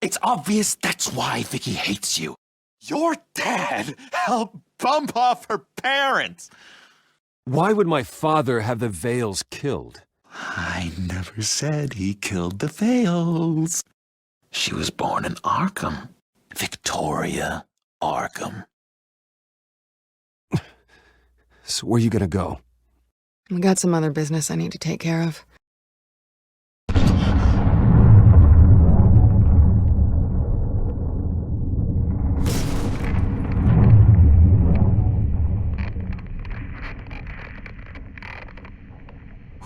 It's obvious that's why Vicky hates you. Your dad helped bump off her parents. Why would my father have the Vales killed? I never said he killed the Vales. She was born in Arkham. Victoria Arkham. So where are you gonna go? We got some other business I need to take care of.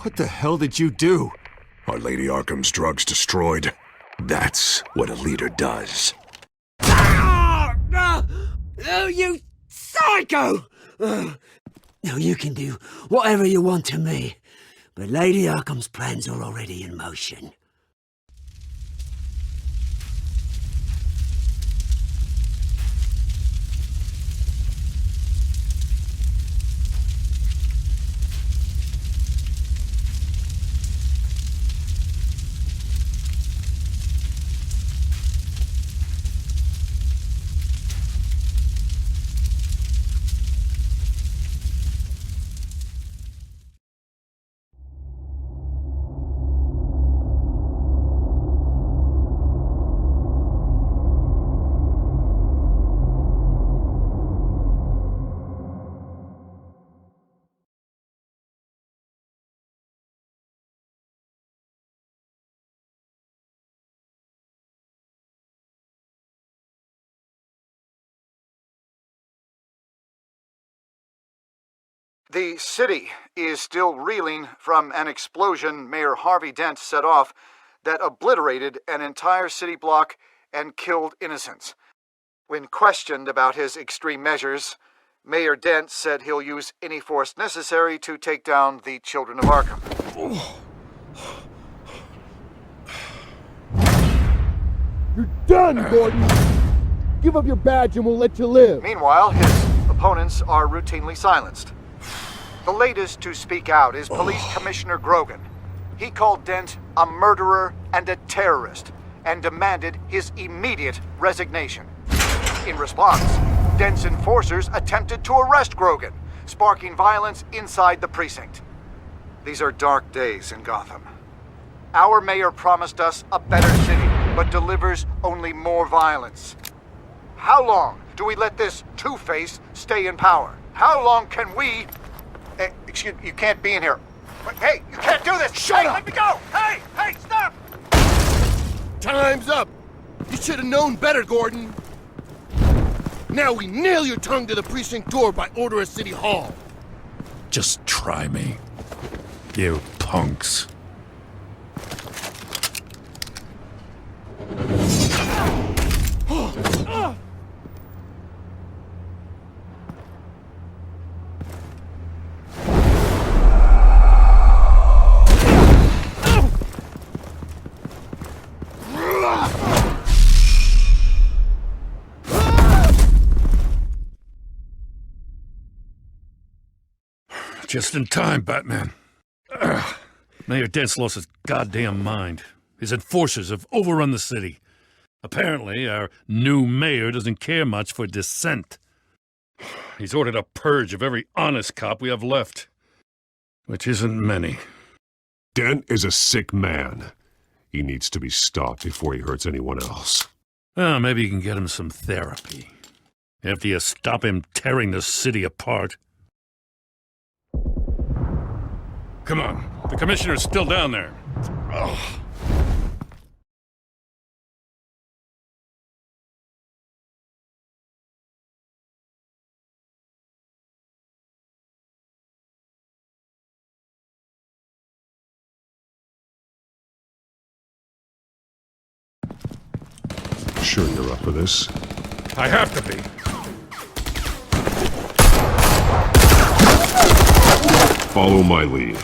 What the hell did you do? Are Lady Arkham's drugs destroyed? That's what a leader does. Oh, you psycho! Now you can do whatever you want to me, but Lady Arkham's plans are already in motion. The city is still reeling from an explosion Mayor Harvey Dent set off that obliterated an entire city block and killed innocents. When questioned about his extreme measures, Mayor Dent said he'll use any force necessary to take down the Children of Arkham. You're done, Gordon! Give up your badge and we'll let you live. Meanwhile, his opponents are routinely silenced. The latest to speak out is Police Commissioner Grogan. He called Dent a murderer and a terrorist and demanded his immediate resignation. In response, Dent's enforcers attempted to arrest Grogan, sparking violence inside the precinct. These are dark days in Gotham. Our mayor promised us a better city, but delivers only more violence. How long do we let this Two-Face stay in power? How long can we... Excuse me, you can't be in here. Hey, you can't do this! Shut up! Let me go! Hey, stop! Time's up! You should have known better, Gordon. Now we nail your tongue to the precinct door by order of City Hall. Just try me, you punks. Just in time, Batman. Mayor Dent's lost his goddamn mind. His enforcers have overrun the city. Apparently, our new mayor doesn't care much for dissent. He's ordered a purge of every honest cop we have left, which isn't many. Dent is a sick man. He needs to be stopped before he hurts anyone else. Well, maybe you can get him some therapy. After you stop him tearing the city apart. Come on, the commissioner's still down there. Ugh. Sure you're up for this? I have to be. Follow my lead.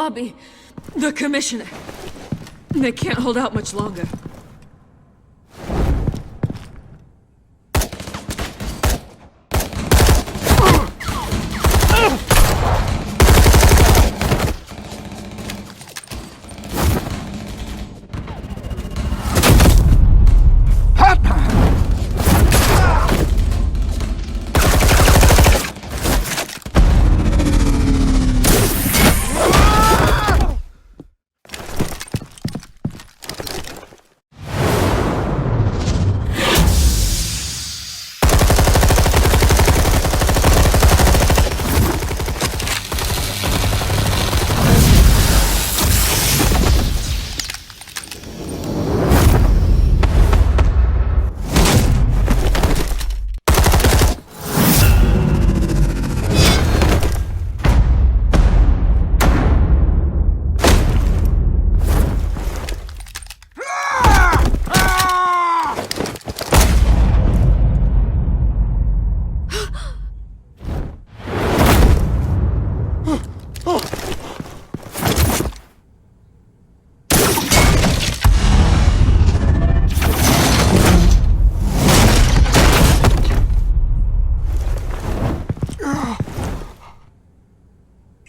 lobby. The commissioner. They can't hold out much longer.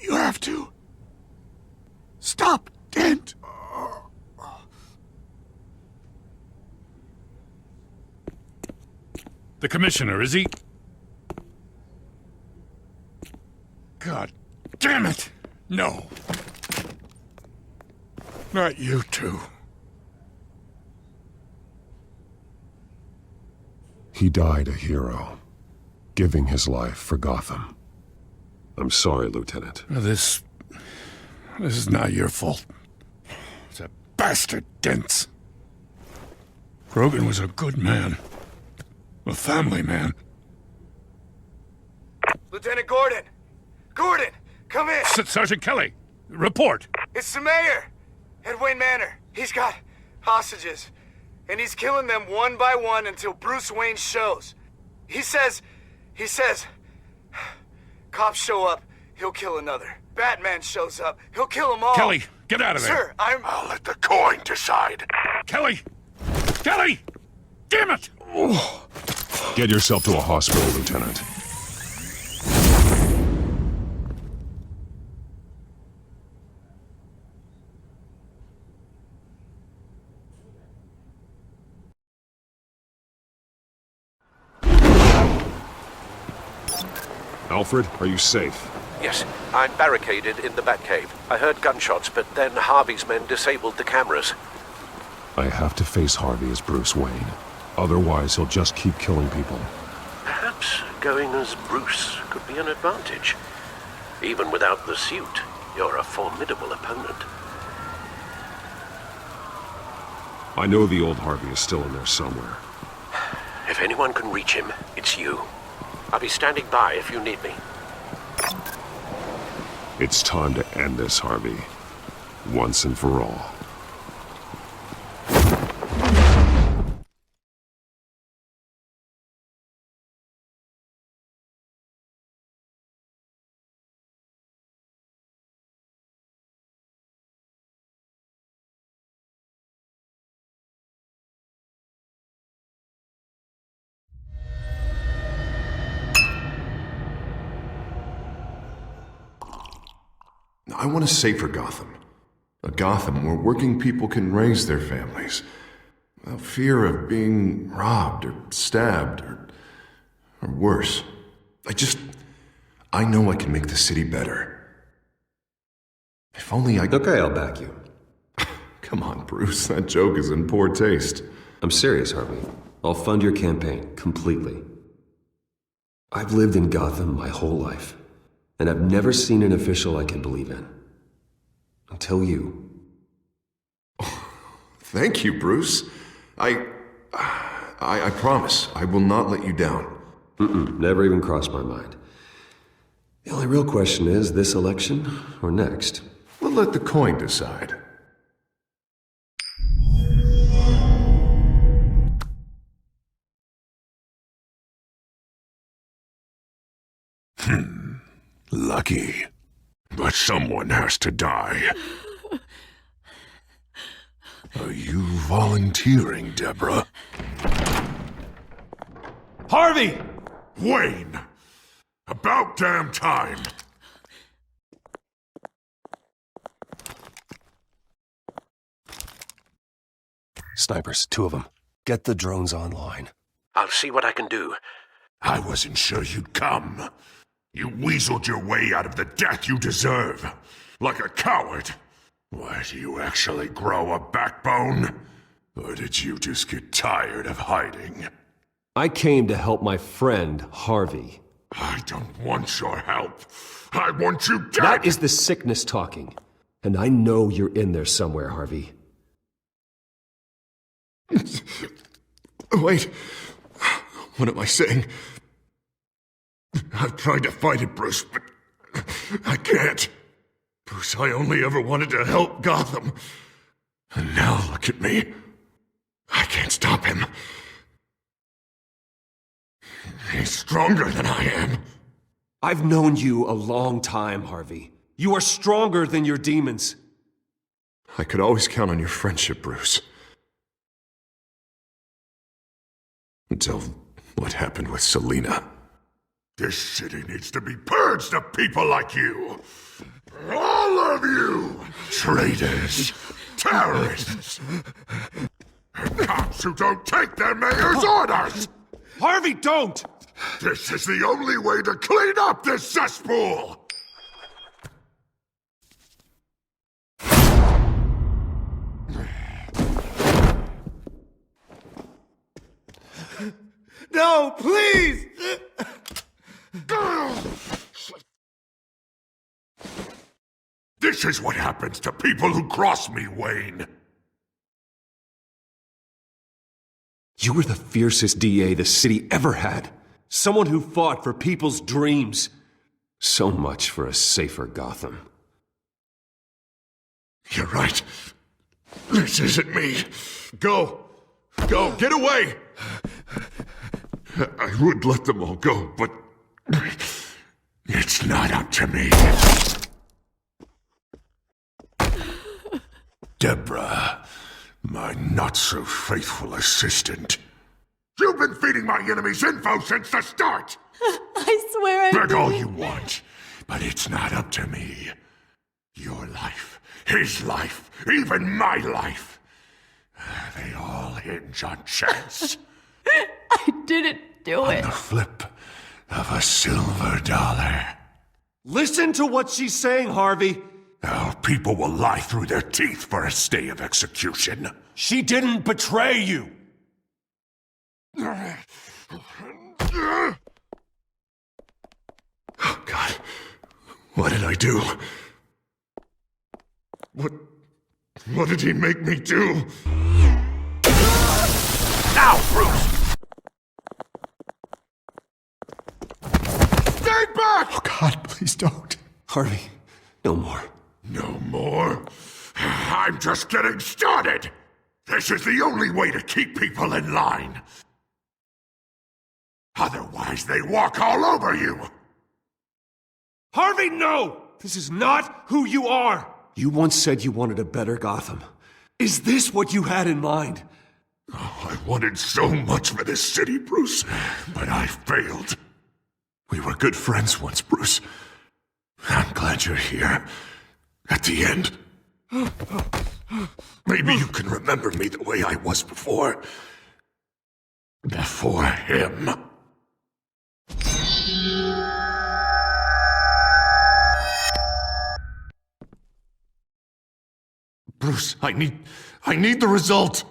You have to. Stop, Dent! The commissioner, is he? God damn it! No. Not you two. He died a hero, giving his life for Gotham. I'm sorry, Lieutenant. This is not your fault. It's a bastard, Dents. Grogan was a good man. A family man. Lieutenant Gordon! Gordon, come in! Sergeant Kelly, report. It's the mayor! At Wayne Manor. He's got hostages. And he's killing them one by one until Bruce Wayne shows. He says... Cops show up, he'll kill another. Batman shows up, he'll kill them all. Kelly, get out of there. Sir, I'll let the coin decide. Kelly! Kelly! Damn it! Get yourself to a hospital, Lieutenant. Alfred, are you safe? Yes, I'm barricaded in the Batcave. I heard gunshots, but then Harvey's men disabled the cameras. I have to face Harvey as Bruce Wayne. Otherwise, he'll just keep killing people. Perhaps going as Bruce could be an advantage. Even without the suit, you're a formidable opponent. I know the old Harvey is still in there somewhere. If anyone can reach him, it's you. I'll be standing by if you need me. It's time to end this, Harvey. Once and for all. I want a safer Gotham. A Gotham where working people can raise their families without fear of being robbed or stabbed or worse. I know I can make the city better. If only I... Okay, I'll back you. Come on, Bruce. That joke is in poor taste. I'm serious, Harvey. I'll fund your campaign, completely. I've lived in Gotham my whole life, and I've never seen an official I can believe in. Until you. Thank you, Bruce. I promise I will not let you down. Never even crossed my mind. The only real question is, this election or next? We'll let the coin decide. Lucky. But someone has to die. Are you volunteering, Deborah? Harvey! Wayne! About damn time! Snipers, 2 of them. Get the drones online. I'll see what I can do. I wasn't sure you'd come. You weaseled your way out of the death you deserve. Like a coward. Why, do you actually grow a backbone? Or did you just get tired of hiding? I came to help my friend, Harvey. I don't want your help. I want you dead! That is the sickness talking. And I know you're in there somewhere, Harvey. Wait. What am I saying? I've tried to fight it, Bruce, but I can't. Bruce, I only ever wanted to help Gotham. And now look at me. I can't stop him. He's stronger than I am. I've known you a long time, Harvey. You are stronger than your demons. I could always count on your friendship, Bruce. Until what happened with Selina. This city needs to be purged of people like you. All of you! Traitors, terrorists, and cops who don't take their mayor's orders! Harvey, don't! This is the only way to clean up this cesspool! No, please! This is what happens to people who cross me, Wayne. You were the fiercest DA the city ever had. Someone who fought for people's dreams. So much for a safer Gotham. You're right. This isn't me. Go. Go. Get away. I would let them all go, but it's not up to me. Deborah, my not-so-faithful assistant. You've been feeding my enemies info since the start! I swear I Beg all you want, but it's not up to me. Your life, his life, even my life. They all hinge on chance. I didn't do it. On the flip of a silver dollar. Listen to what she's saying, Harvey. Our people will lie through their teeth for a stay of execution. She didn't betray you! Oh, God. What did I do? What did he make me do? Now, Bruce! Stay back! Oh, God, please don't. Harvey, no more. No more? I'm just getting started! This is the only way to keep people in line. Otherwise, they walk all over you! Harvey, no! This is not who you are! You once said you wanted a better Gotham. Is this what you had in mind? Oh, I wanted so much for this city, Bruce, but I failed. We were good friends once, Bruce. I'm glad you're here. At the end. Maybe you can remember me the way I was before. Before him. Bruce, I need the result.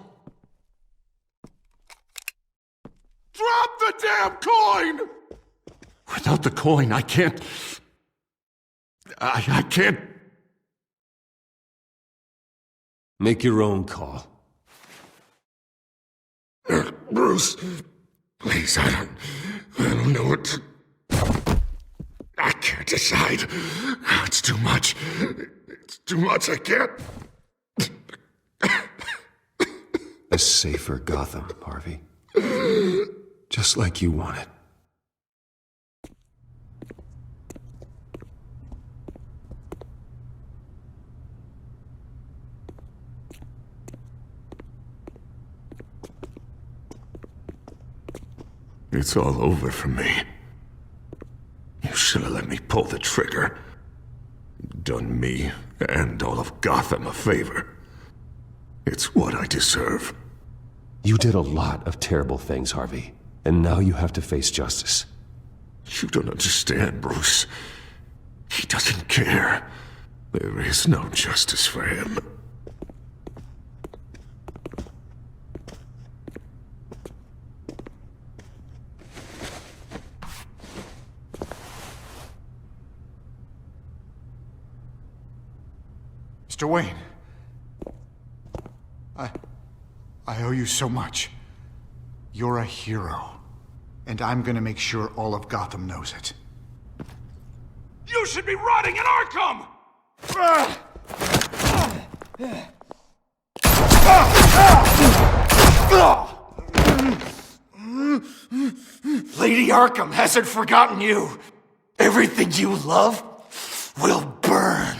Drop the damn coin! Without the coin, I can't... I can't... Make your own call. Bruce, please, I don't know what to... I can't decide. It's too much. It's too much, I can't... A safer Gotham, Harvey. Just like you wanted. It's all over for me. You should have let me pull the trigger. Done me and all of Gotham a favor. It's what I deserve. You did a lot of terrible things, Harvey. And now you have to face justice. You don't understand, Bruce. He doesn't care. There is no justice for him. Mr. Wayne. I owe you so much. You're a hero. And I'm gonna make sure all of Gotham knows it. You should be rotting in Arkham! Lady Arkham hasn't forgotten you. Everything you love will burn.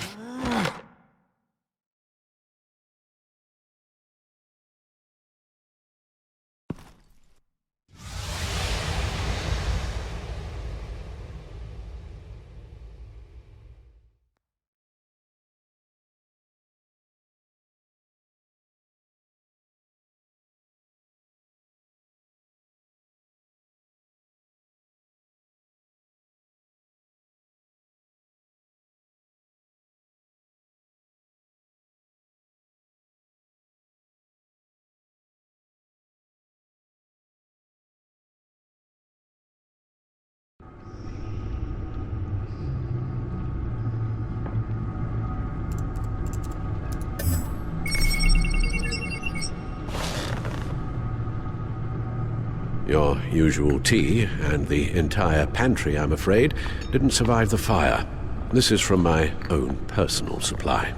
Your usual tea and the entire pantry, I'm afraid, didn't survive the fire. This is from my own personal supply.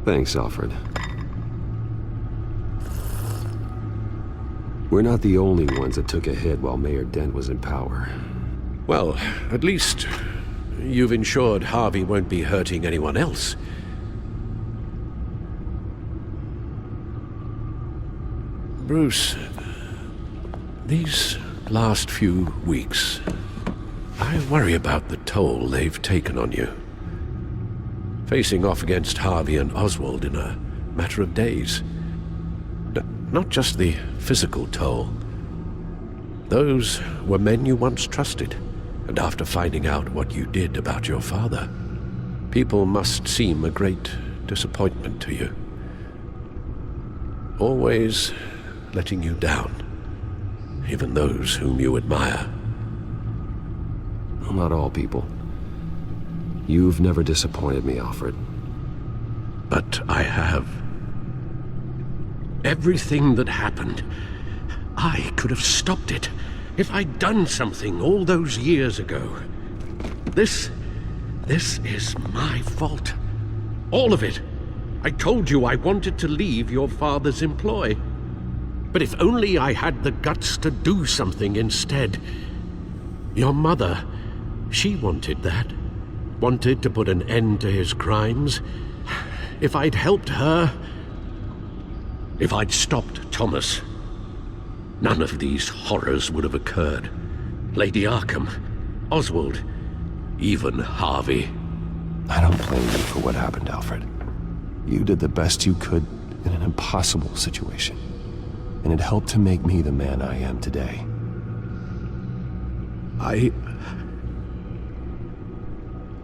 Thanks, Alfred. We're not the only ones that took a hit while Mayor Dent was in power. Well, at least you've ensured Harvey won't be hurting anyone else. Bruce, these last few weeks, I worry about the toll they've taken on you. Facing off against Harvey and Oswald in a matter of days. Not just the physical toll. Those were men you once trusted, and after finding out what you did about your father, people must seem a great disappointment to you. Always letting you down. Even those whom you admire. Well, not all people. You've never disappointed me, Alfred. But I have. Everything that happened, I could have stopped it if I'd done something all those years ago. This is my fault. All of it. I told you I wanted to leave your father's employ. But if only I had the guts to do something instead. Your mother, she wanted that. Wanted to put an end to his crimes. If I'd helped her, if I'd stopped Thomas, none of these horrors would have occurred. Lady Arkham, Oswald, even Harvey. I don't blame you for what happened, Alfred. You did the best you could in an impossible situation. And it helped to make me the man I am today.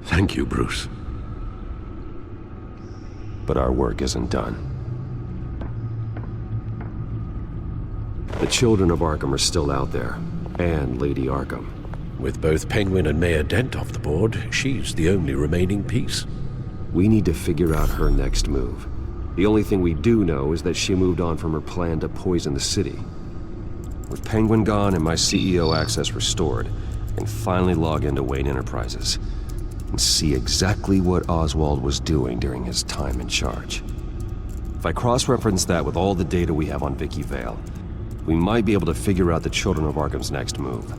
Thank you, Bruce. But our work isn't done. The children of Arkham are still out there, and Lady Arkham. With both Penguin and Mayor Dent off the board, she's the only remaining piece. We need to figure out her next move. The only thing we do know is that she moved on from her plan to poison the city. With Penguin gone and my CEO access restored, I can finally log into Wayne Enterprises and see exactly what Oswald was doing during his time in charge. If I cross-reference that with all the data we have on Vicky Vale, we might be able to figure out the Children of Arkham's next move.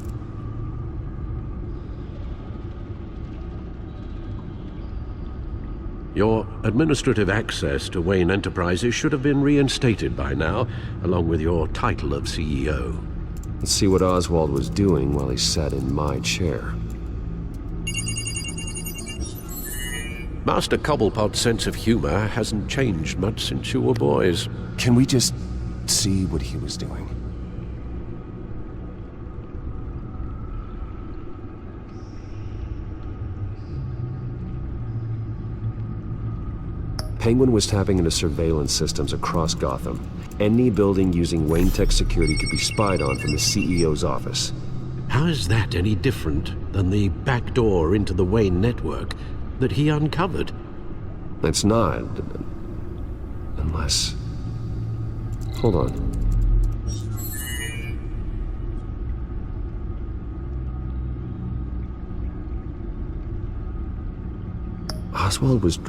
Your administrative access to Wayne Enterprises should have been reinstated by now, along with your title of CEO. Let's see what Oswald was doing while he sat in my chair. Master Cobblepot's sense of humor hasn't changed much since you were boys. Can we just see what he was doing? Penguin was tapping into surveillance systems across Gotham. Any building using Wayne Tech security could be spied on from the CEO's office. How is that any different than the back door into the Wayne network that he uncovered? It's not. Unless... Hold on. Oswald was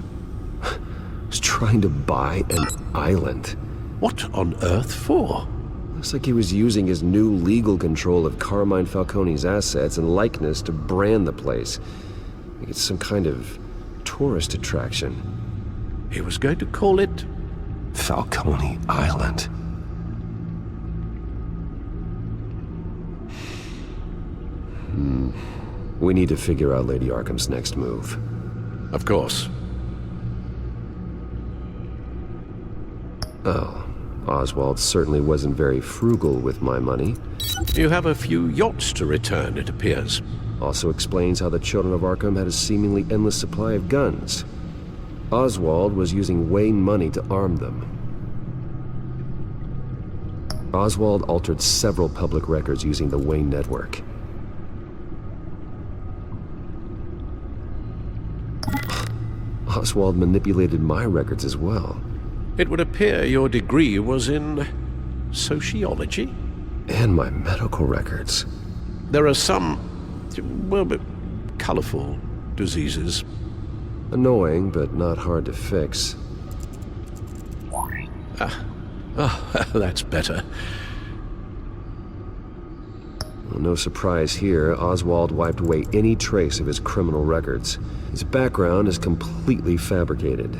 trying to buy an island. What on earth for? Looks like he was using his new legal control of Carmine Falcone's assets and likeness to brand the place. Like it's some kind of tourist attraction. He was going to call it... Falcone Island. We need to figure out Lady Arkham's next move. Of course. Oh, Oswald certainly wasn't very frugal with my money. You have a few yachts to return, it appears. Also explains how the children of Arkham had a seemingly endless supply of guns. Oswald was using Wayne money to arm them. Oswald altered several public records using the Wayne network. Oswald manipulated my records as well. It would appear your degree was in... sociology? And my medical records. There are some... well, colorful diseases. Annoying, but not hard to fix. That's better. Well, no surprise here, Oswald wiped away any trace of his criminal records. His background is completely fabricated.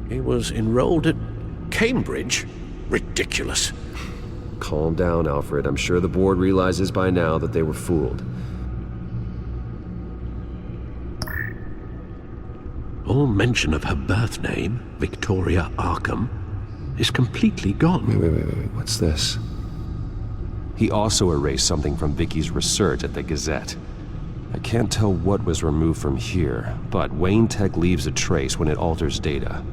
He was enrolled at Cambridge? Ridiculous. Calm down, Alfred. I'm sure the board realizes by now that they were fooled. All mention of her birth name, Victoria Arkham, is completely gone. Wait. What's this? He also erased something from Vicky's research at the Gazette. I can't tell what was removed from here, but Wayne Tech leaves a trace when it alters data.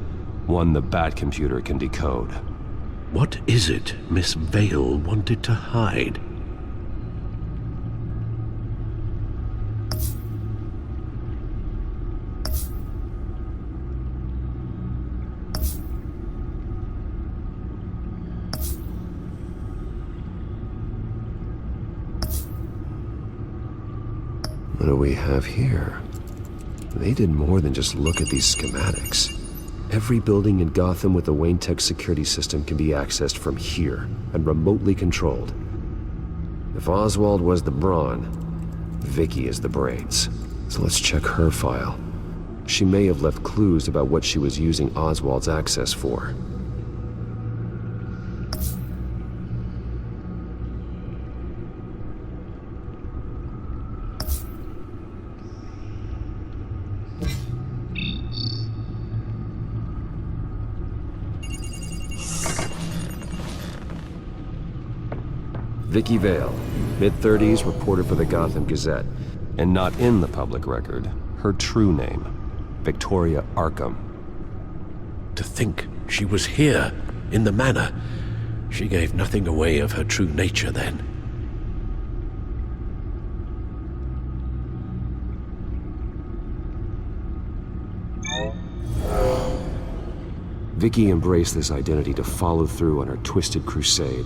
One the Bat computer can decode. What is it Miss Vale wanted to hide? What do we have here? They did more than just look at these schematics. Every building in Gotham with the Wayne Tech security system can be accessed from here and remotely controlled. If Oswald was the brawn, Vicky is the brains. So let's check her file. She may have left clues about what she was using Oswald's access for. Vicky Vale, mid-30s, reported for the Gotham Gazette, and not in the public record, her true name, Victoria Arkham. To think she was here, in the manor. She gave nothing away of her true nature then. Vicky embraced this identity to follow through on her twisted crusade.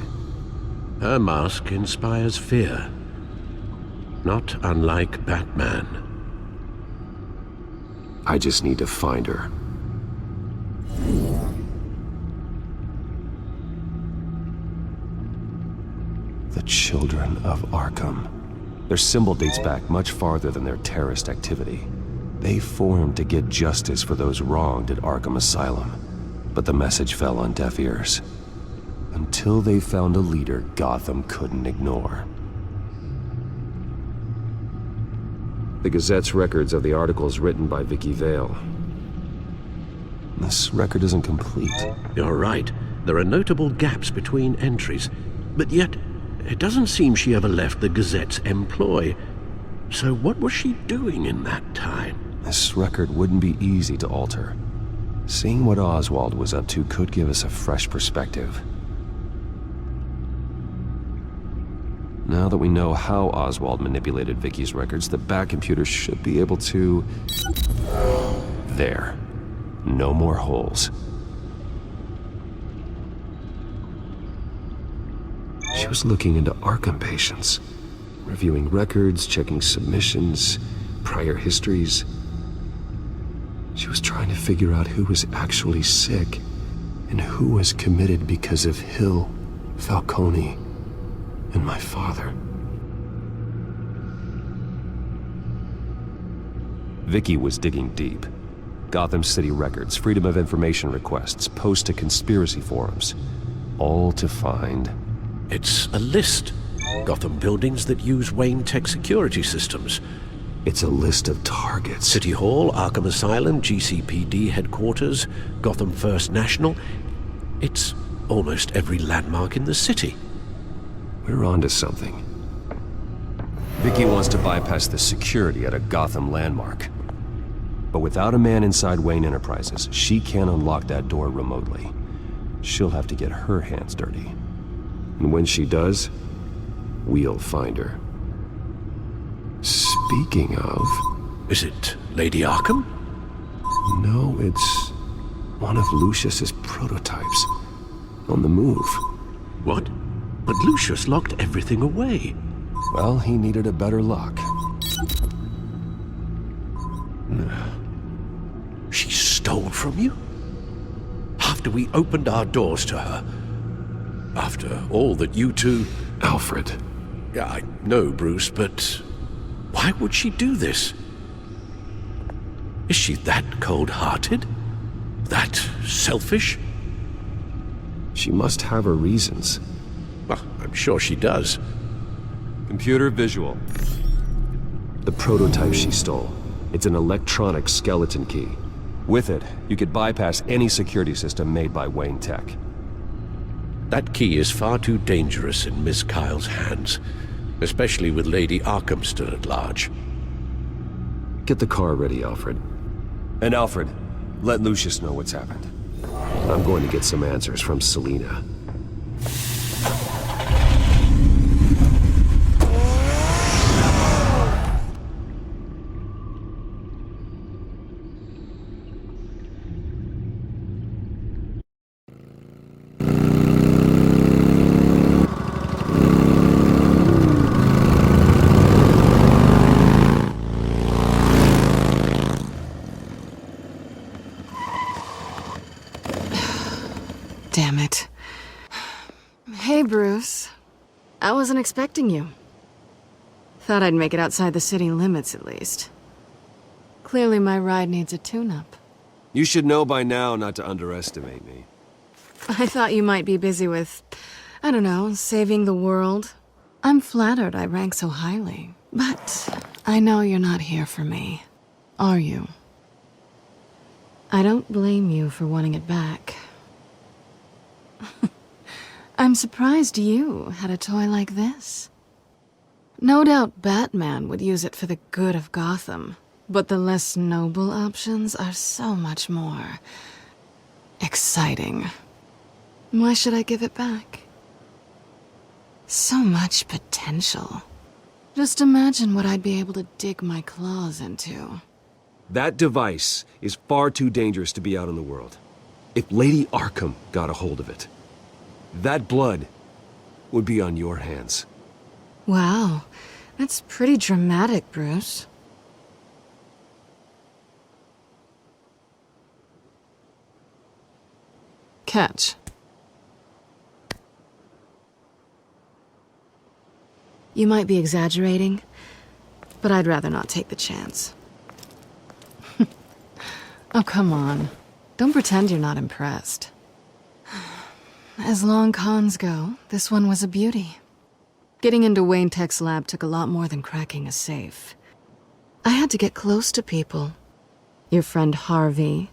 Her mask inspires fear. Not unlike Batman. I just need to find her. The Children of Arkham. Their symbol dates back much farther than their terrorist activity. They formed to get justice for those wronged at Arkham Asylum. But the message fell on deaf ears. Until they found a leader Gotham couldn't ignore. The Gazette's records of the articles written by Vicky Vale. This record isn't complete. You're right. There are notable gaps between entries. But yet, it doesn't seem she ever left the Gazette's employ. So what was she doing in that time? This record wouldn't be easy to alter. Seeing what Oswald was up to could give us a fresh perspective. Now that we know how Oswald manipulated Vicky's records, the back computer should be able to... There. No more holes. She was looking into Arkham patients, reviewing records, checking submissions, prior histories. She was trying to figure out who was actually sick and who was committed because of Hill, Falcone, and my father. Vicky was digging deep. Gotham City records, Freedom of Information requests, posts to conspiracy forums. All to find... It's a list. Gotham buildings that use Wayne Tech security systems. It's a list of targets. City Hall, Arkham Asylum, GCPD headquarters, Gotham First National. It's almost every landmark in the city. We're onto something. Vicky wants to bypass the security at a Gotham landmark. But without a man inside Wayne Enterprises, she can't unlock that door remotely. She'll have to get her hands dirty. And when she does, we'll find her. Speaking of... Is it Lady Arkham? No, it's one of Lucius's prototypes. On the move. What? But Lucius locked everything away. Well, he needed a better lock. She stole from you? After we opened our doors to her? After all that you two... Alfred. Yeah, I know, Bruce, but... why would she do this? Is she that cold-hearted? That selfish? She must have her reasons. Well, I'm sure she does. Computer visual. The prototype she stole. It's an electronic skeleton key. With it, you could bypass any security system made by Wayne Tech. That key is far too dangerous in Miss Kyle's hands, especially with Lady Arkham still at large. Get the car ready, Alfred. And Alfred, let Lucius know what's happened. I'm going to get some answers from Selina. Damn it. Hey, Bruce. I wasn't expecting you. Thought I'd make it outside the city limits, at least. Clearly my ride needs a tune-up. You should know by now not to underestimate me. I thought you might be busy with, I don't know, saving the world. I'm flattered I rank so highly. But I know you're not here for me, are you? I don't blame you for wanting it back. I'm surprised you had a toy like this. No doubt Batman would use it for the good of Gotham, but the less noble options are so much more exciting. Why should I give it back? So much potential. Just imagine what I'd be able to dig my claws into. That device is far too dangerous to be out in the world. If Lady Arkham got a hold of it, that blood would be on your hands. Wow, that's pretty dramatic, Bruce. Catch. You might be exaggerating, but I'd rather not take the chance. Oh, come on. Don't pretend you're not impressed. As long cons go, this one was a beauty. Getting into Wayne Tech's lab took a lot more than cracking a safe. I had to get close to people. Your friend Harvey.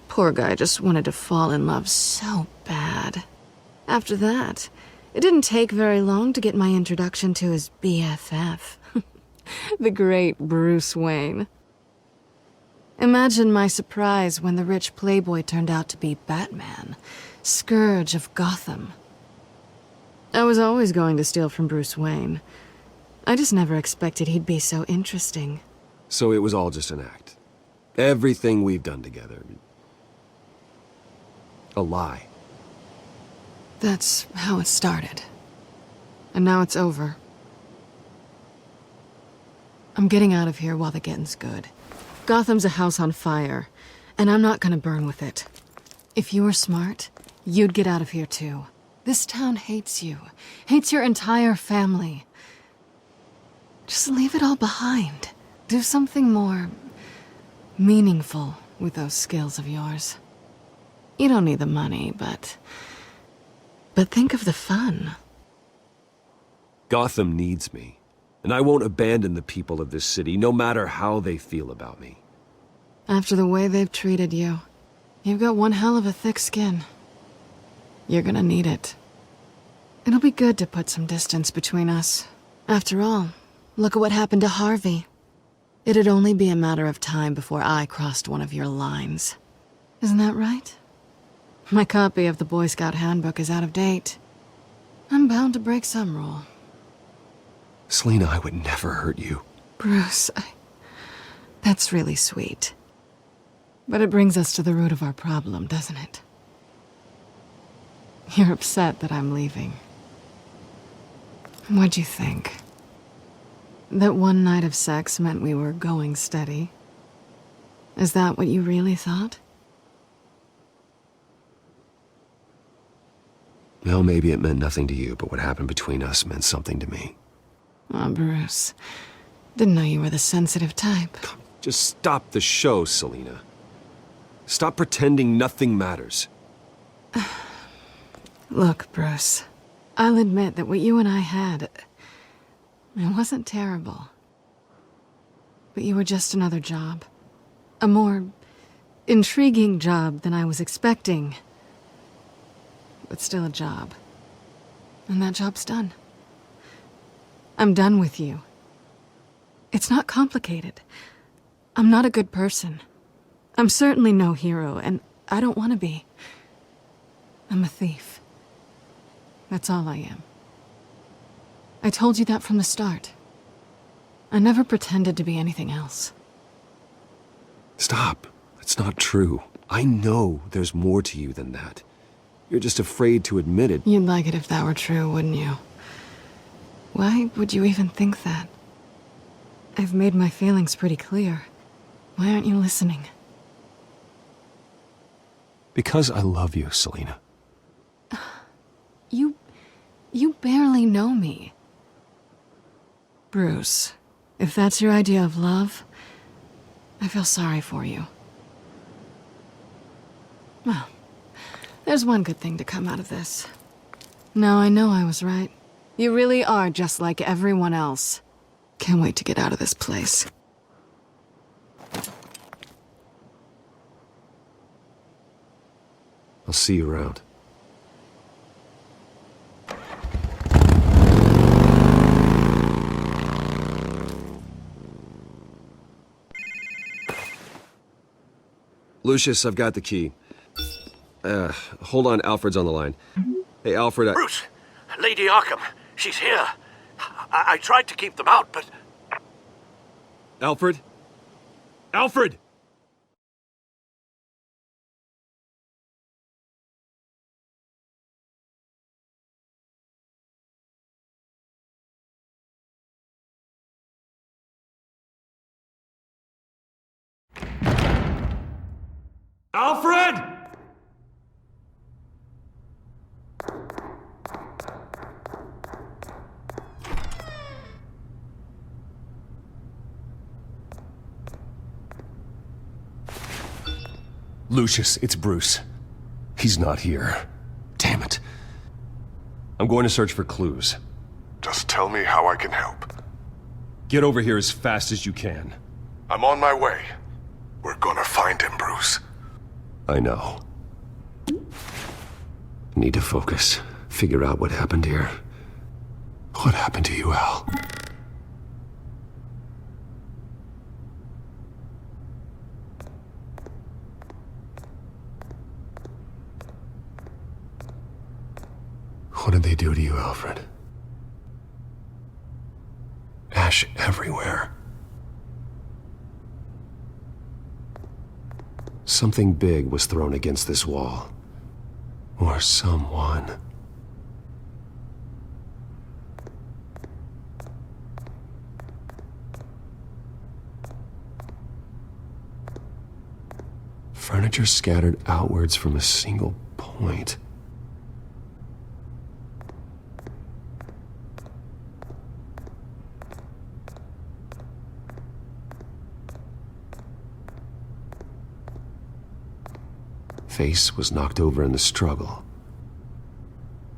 Poor guy just wanted to fall in love so bad. After that, it didn't take very long to get my introduction to his BFF. The great Bruce Wayne. Imagine my surprise when the rich playboy turned out to be Batman, Scourge of Gotham. I was always going to steal from Bruce Wayne. I just never expected he'd be so interesting. So it was all just an act. Everything we've done together. A lie. That's how it started. And now it's over. I'm getting out of here while the getting's good. Gotham's a house on fire, and I'm not gonna burn with it. If you were smart, you'd get out of here too. This town hates you, hates your entire family. Just leave it all behind. Do something more meaningful with those skills of yours. You don't need the money, but think of the fun. Gotham needs me, and I won't abandon the people of this city, no matter how they feel about me. After the way they've treated you, you've got one hell of a thick skin. You're gonna need it. It'll be good to put some distance between us. After all, look at what happened to Harvey. It'd only be a matter of time before I crossed one of your lines. Isn't that right? My copy of the Boy Scout Handbook is out of date. I'm bound to break some rule. Selina, I would never hurt you. Bruce, that's really sweet. But it brings us to the root of our problem, doesn't it? You're upset that I'm leaving. What'd you think? That one night of sex meant we were going steady? Is that what you really thought? Well, maybe it meant nothing to you, but what happened between us meant something to me. Oh, Bruce. Didn't know you were the sensitive type. Just stop the show, Selina. Stop pretending nothing matters. Look, Bruce. I'll admit that what you and I had, it wasn't terrible. But you were just another job. A more intriguing job than I was expecting. But still a job. And that job's done. I'm done with you. It's not complicated. I'm not a good person. I'm certainly no hero, and I don't want to be. I'm a thief. That's all I am. I told you that from the start. I never pretended to be anything else. Stop. That's not true. I know there's more to you than that. You're just afraid to admit it. You'd like it if that were true, wouldn't you? Why would you even think that? I've made my feelings pretty clear. Why aren't you listening? Because I love you, Selina. You barely know me. Bruce, if that's your idea of love, I feel sorry for you. Well, there's one good thing to come out of this. Now I know I was right. You really are just like everyone else. Can't wait to get out of this place. I'll see you around. Lucius, I've got the key. Hold on, Alfred's on the line. Hey, Alfred, Bruce, Lady Arkham, she's here. I tried to keep them out, but... Alfred? Alfred! Alfred! Lucius, it's Bruce. He's not here. Damn it. I'm going to search for clues. Just tell me how I can help. Get over here as fast as you can. I'm on my way. We're gonna find him, Bruce. I know. Need to focus. Figure out what happened here. What happened to you, Al? What did they do to you, Alfred? Ash everywhere. Something big was thrown against this wall. Or someone. Furniture scattered outwards from a single point. Face was knocked over in the struggle.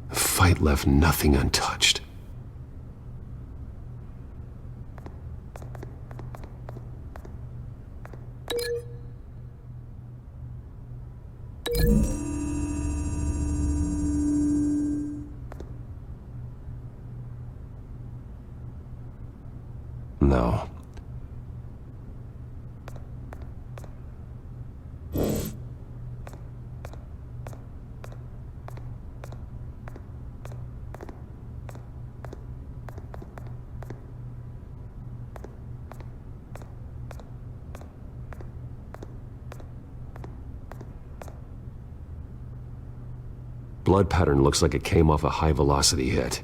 The fight left nothing untouched. No. Blood pattern looks like it came off a high-velocity hit.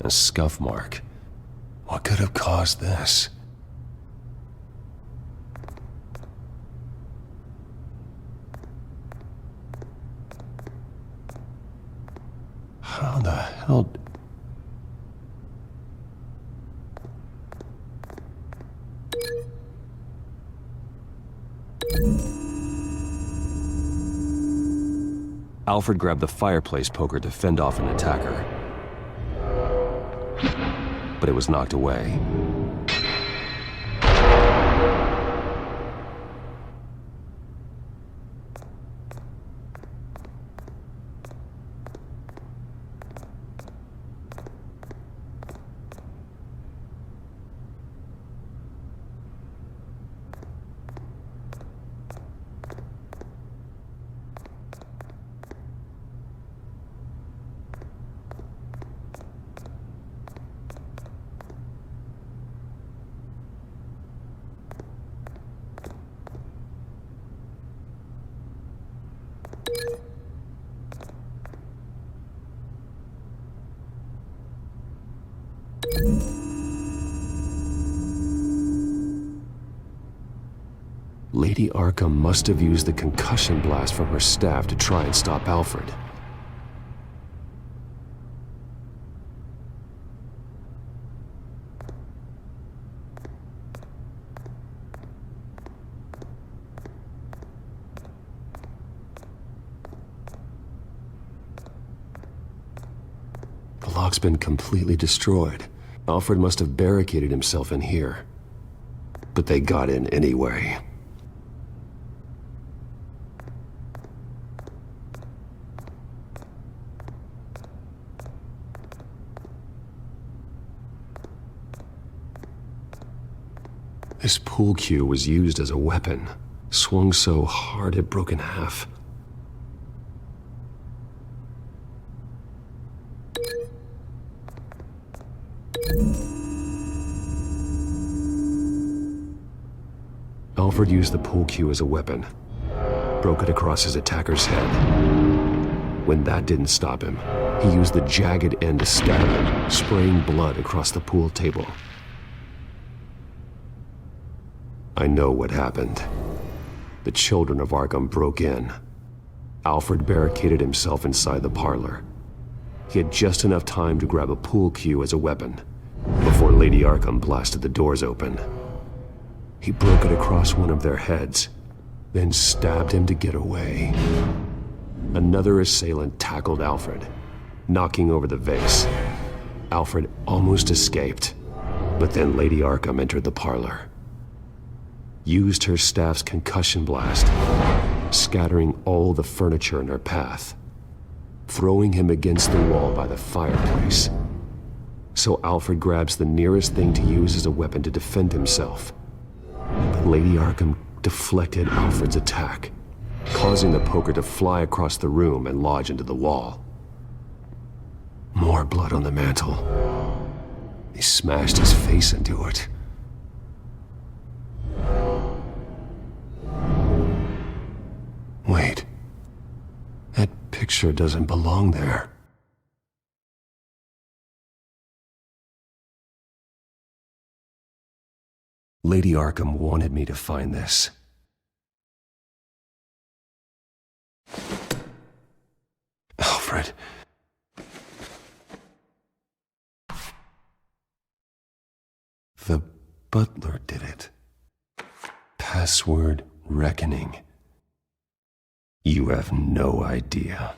A scuff mark. What could have caused this? How the hell... Alfred grabbed the fireplace poker to fend off an attacker. But it was knocked away. Lady Arkham must have used the concussion blast from her staff to try and stop Alfred. The lock's been completely destroyed. Alfred must have barricaded himself in here. But they got in anyway. This pool cue was used as a weapon, swung so hard it broke in half. Alfred used the pool cue as a weapon, broke it across his attacker's head. When that didn't stop him, he used the jagged end to stab him, spraying blood across the pool table. I know what happened. The children of Arkham broke in. Alfred barricaded himself inside the parlor. He had just enough time to grab a pool cue as a weapon before Lady Arkham blasted the doors open. He broke it across one of their heads, then stabbed him to get away. Another assailant tackled Alfred, knocking over the vase. Alfred almost escaped, but then Lady Arkham entered the parlor, used her staff's concussion blast, scattering all the furniture in her path, throwing him against the wall by the fireplace. So Alfred grabs the nearest thing to use as a weapon to defend himself. But Lady Arkham deflected Alfred's attack, causing the poker to fly across the room and lodge into the wall. More blood on the mantel. He smashed his face into it. Wait. That picture doesn't belong there. Lady Arkham wanted me to find this. Alfred. The butler did it. Password reckoning. You have no idea.